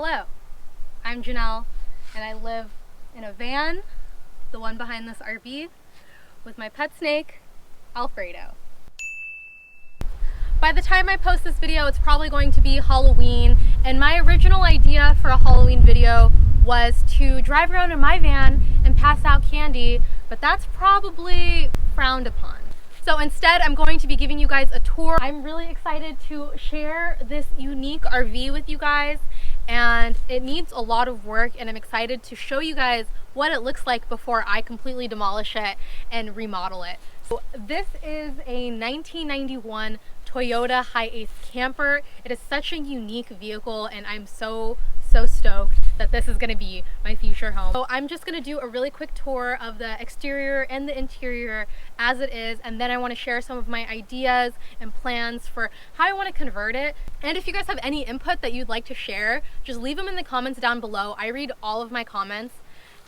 Hello, I'm Jennelle, and I live in a van, the one behind this RV, with my pet snake, Alfredo. By the time I post this video, it's probably going to be Halloween, and my original idea for a Halloween video was to drive around in my van and pass out candy, but that's probably frowned upon. So instead, I'm going to be giving you guys a tour. I'm really excited to share this unique RV with you guys, and it needs a lot of work, and I'm excited to show you guys what it looks like before I completely demolish it and remodel it. So this is a 1991 Toyota Hiace camper. It is such a unique vehicle, and I'm so stoked that this is going to be my future home. So I'm just going to do a really quick tour of the exterior and the interior as it is, and then I want to share some of my ideas and plans for how I want to convert it. And if you guys have any input that you'd like to share, just leave them in the comments down below. I read all of my comments,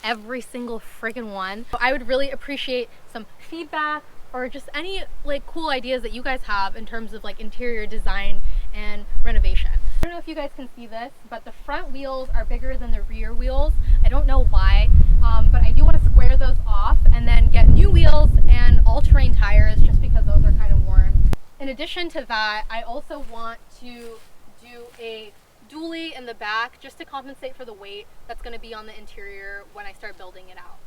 every single freaking one. So I would really appreciate some feedback or just any like cool ideas that you guys have in terms of like interior design and renovation. I don't know if you guys can see this, but the front wheels are bigger than the rear wheels. I don't know why, but I do want to square those off and then get new wheels and all-terrain tires just because those are kind of worn. In addition to that, I also want to do a dually in the back just to compensate for the weight that's going to be on the interior when I start building it out.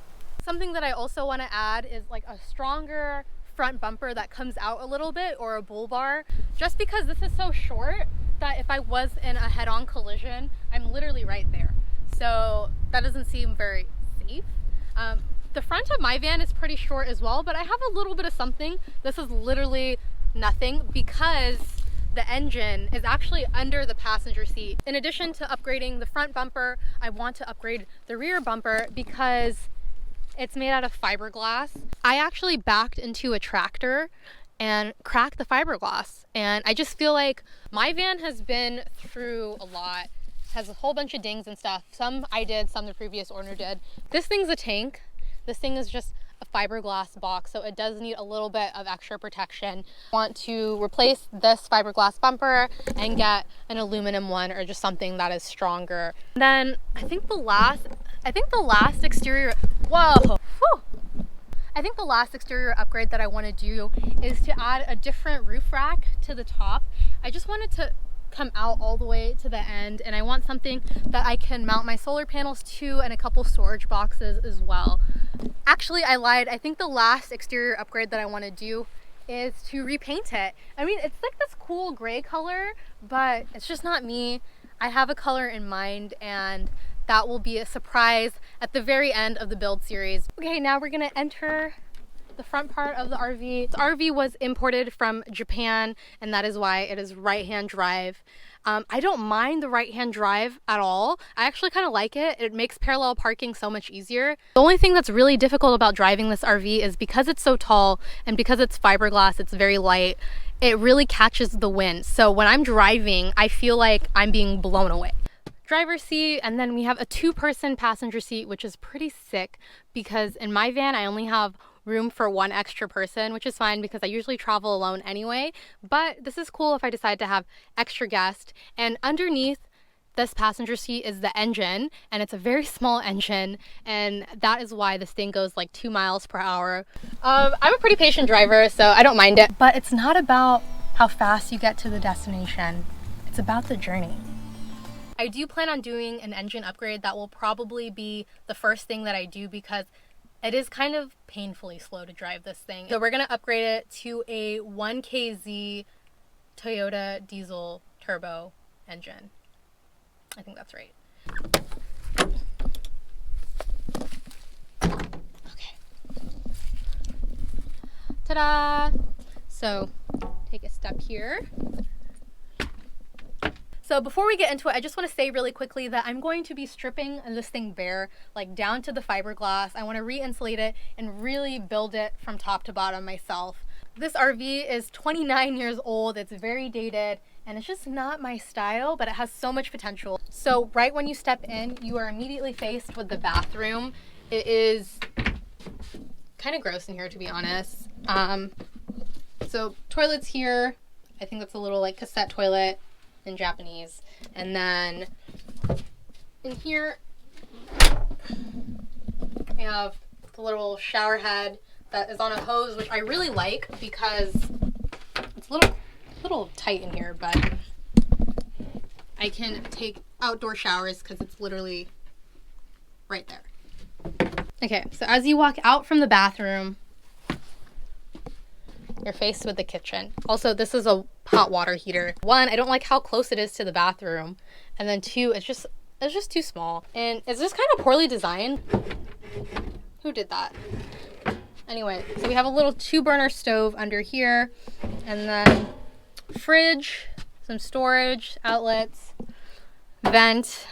Something that I also want to add is like a stronger front bumper that comes out a little bit, or a bull bar, just because this is so short that if I was in a head-on collision, I'm literally right there. So that doesn't seem very safe. The front of my van is pretty short as well, but I have a little bit of something. This is literally nothing because the engine is actually under the passenger seat. In addition to upgrading the front bumper, I want to upgrade the rear bumper because it's made out of fiberglass. I actually backed into a tractor and cracked the fiberglass, and I just feel like my van has been through a lot, has a whole bunch of dings and stuff. Some I did, some the previous owner did. This thing's a tank. This thing is just a fiberglass box, so it does need a little bit of extra protection. I want to replace this fiberglass bumper and get an aluminum one, or just something that is stronger. Then I think the last exterior, I think the last exterior upgrade that I want to do is to add a different roof rack to the top. I just want it to come out all the way to the end, and I want something that I can mount my solar panels to and a couple storage boxes as well. Actually, I lied. I think the last exterior upgrade that I want to do is to repaint it. I mean, it's like this cool gray color, but it's just not me. I have a color in mind, and that will be a surprise at the very end of the build series. Okay, now we're gonna enter the front part of the RV. This RV was imported from Japan, and that is why it is right-hand drive. I don't mind the right-hand drive at all. I actually kind of like it. It makes parallel parking so much easier. The only thing that's really difficult about driving this RV is because it's so tall and because it's fiberglass, it's very light, it really catches the wind. So when I'm driving, I feel like I'm being blown away. Driver's seat, and then we have a two-person passenger seat, which is pretty sick because in my van I only have room for one extra person, which is fine because I usually travel alone anyway, but this is cool if I decide to have extra guests. And underneath this passenger seat is the engine, and it's a very small engine, and that is why this thing goes like 2 miles per hour. I'm a pretty patient driver, so I don't mind it, but it's not about how fast you get to the destination. It's about the journey. I do plan on doing an engine upgrade. That will probably be the first thing that I do because it is kind of painfully slow to drive this thing. So we're gonna upgrade it to a 1KZ Toyota diesel turbo engine. I think that's right. Okay. Ta-da! So take a step here. So before we get into it, I just want to say really quickly that I'm going to be stripping this thing bare, like down to the fiberglass. I want to re-insulate it and really build it from top to bottom myself. This RV is 29 years old, it's very dated, and it's just not my style, but it has so much potential. So right when you step in, you are immediately faced with the bathroom. It is kind of gross in here, to be honest. So toilet's here. I think that's a little like cassette toilet in Japanese. And then In here, we have the little shower head that is on a hose, which I really like because it's a little tight in here, but I can take outdoor showers because it's literally right there. Okay, so as you walk out from the bathroom, you're faced with the kitchen. Also, this is a hot water heater. One, I don't like how close it is to the bathroom, and then two, it's just too small, and it's just kind of poorly designed. Who did that? Anyway, so we have a little 2-burner stove under here, and then fridge, some storage outlets, vent,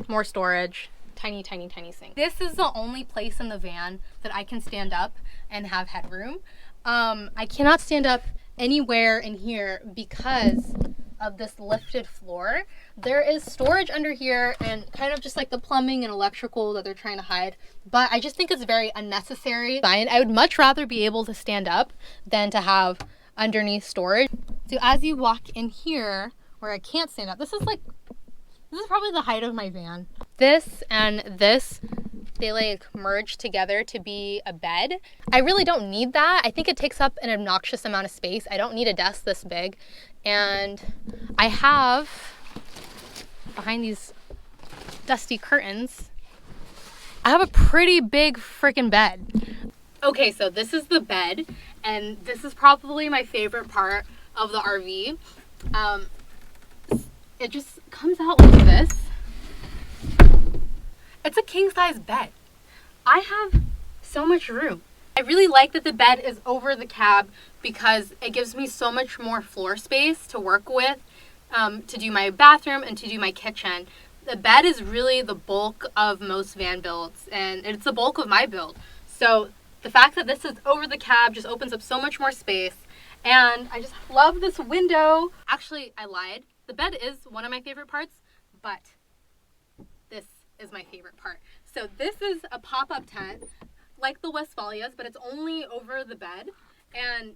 more storage, tiny sink. This is the only place in the van that I can stand up and have headroom. I cannot stand up anywhere in here because of this lifted floor. There is storage under here and kind of just like the plumbing and electrical that they're trying to hide, but I just think it's very unnecessary. I would much rather be able to stand up than to have underneath storage. So as you walk in here where I can't stand up, this is probably the height of my van. This and this, they like merge together to be a bed. I really don't need that. I think it takes up an obnoxious amount of space. I don't need a desk this big. And I have, behind these dusty curtains, I have a pretty big freaking bed. Okay, so this is the bed, and this is probably my favorite part of the RV. It just comes out like this. It's a king-size bed. I have so much room. I really like that the bed is over the cab because it gives me so much more floor space to work with, to do my bathroom and to do my kitchen. The bed is really the bulk of most van builds, and it's the bulk of my build. So the fact that this is over the cab just opens up so much more space, and I just love this window. Actually, I lied. The bed is one of my favorite parts, but this is my favorite part. So this is a pop-up tent, like the Westphalias, but it's only over the bed. And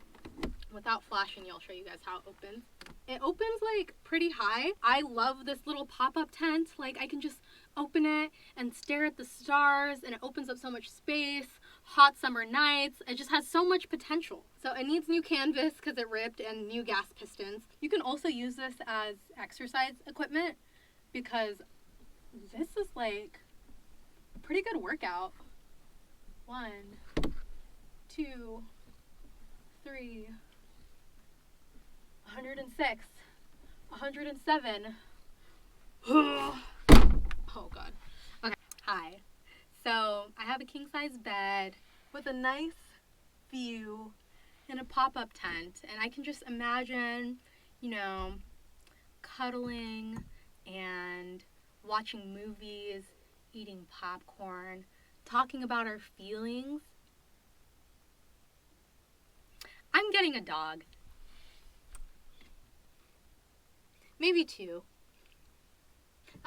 without flashing you, I'll show you guys how it opens. It opens like pretty high. I love this little pop-up tent. Like I can just open it and stare at the stars, and it opens up so much space. Hot summer nights, it just has so much potential. So it needs new canvas because it ripped, and new gas pistons. You can also use this as exercise equipment because this is like a pretty good workout. 1, 2, 3, 106, 107. Oh God. Okay, hi. So I have a king-size bed with a nice view in a pop-up tent, and I can just imagine, you know, cuddling and watching movies, eating popcorn, talking about our feelings. I'm getting a dog. Maybe 2.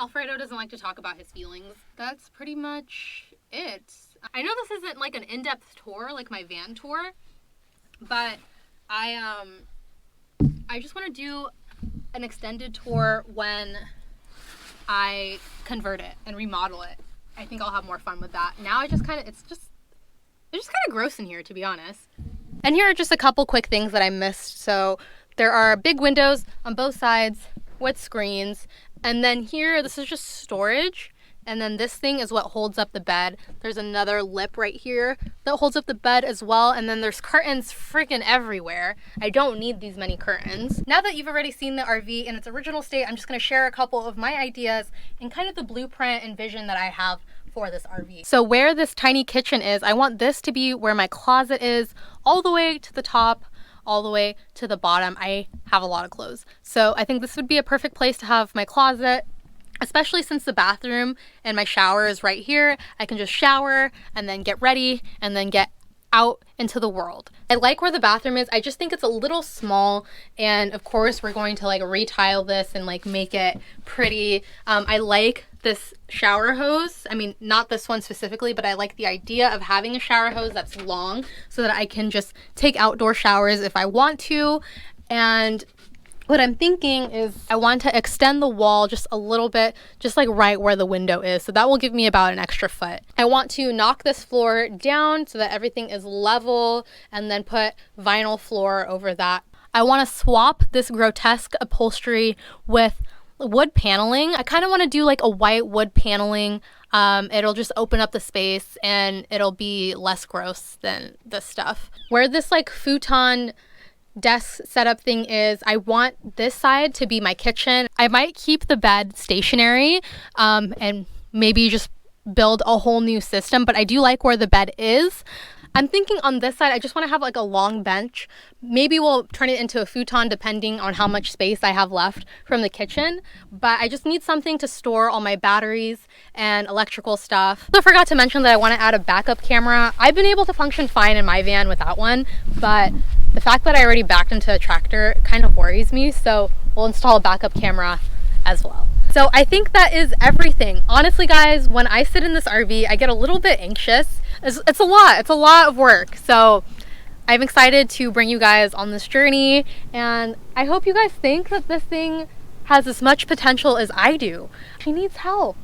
Alfredo doesn't like to talk about his feelings. That's pretty much it. I know this isn't like an in-depth tour like my van tour, but I just want to do an extended tour when I convert it and remodel it. I think I'll have more fun with that. Now it's just kind of gross in here, to be honest. And here are just a couple quick things that I missed. So there are big windows on both sides with screens. And then here, this is just storage. And then this thing is what holds up the bed. There's another lip right here that holds up the bed as well. And then there's curtains freaking everywhere. I don't need these many curtains. Now that you've already seen the RV in its original state, I'm just gonna share a couple of my ideas and kind of the blueprint and vision that I have for this RV. So where this tiny kitchen is, I want this to be where my closet is, all the way to the top, all the way to the bottom. I have a lot of clothes. So I think this would be a perfect place to have my closet, especially since the bathroom and my shower is right here. I can just shower and then get ready and then get out into the world. I like where the bathroom is. I just think it's a little small, and of course we're going to like retile this and like make it pretty. I like this shower hose. I mean, not this one specifically, but I like the idea of having a shower hose that's long so that I can just take outdoor showers if I want to. And What I'm thinking is I want to extend the wall just a little bit, just like right where the window is. So that will give me about an extra foot. I want to knock this floor down so that everything is level and then put vinyl floor over that. I want to swap this grotesque upholstery with wood paneling. I kind of want to do like a white wood paneling. It'll just open up the space and it'll be less gross than this stuff. Where this like futon desk setup thing is, I want this side to be my kitchen. I might keep the bed stationary and maybe just build a whole new system, but I do like where the bed is. I'm thinking on this side, I just want to have like a long bench. Maybe we'll turn it into a futon depending on how much space I have left from the kitchen. But I just need something to store all my batteries and electrical stuff. I forgot to mention that I want to add a backup camera. I've been able to function fine in my van without one, but the fact that I already backed into a tractor kind of worries me. So we'll install a backup camera as well. So I think that is everything. Honestly, guys, when I sit in this RV, I get a little bit anxious. It's a lot of work. So I'm excited to bring you guys on this journey, and I hope you guys think that this thing has as much potential as I do. She needs help,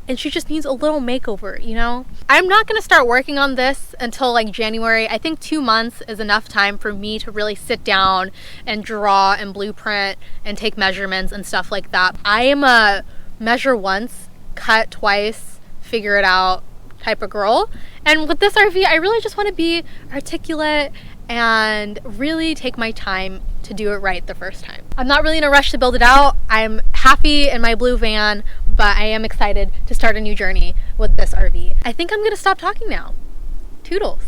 and she just needs a little makeover, you know? I'm not gonna start working on this until like January. I think 2 months is enough time for me to really sit down and draw and blueprint and take measurements and stuff like that. I am a measure once, cut twice, figure it out type of girl. And with this RV, I really just want to be articulate and really take my time to do it right the first time. I'm not really in a rush to build it out. I'm happy in my blue van, but I am excited to start a new journey with this RV. I think I'm gonna stop talking now. Toodles.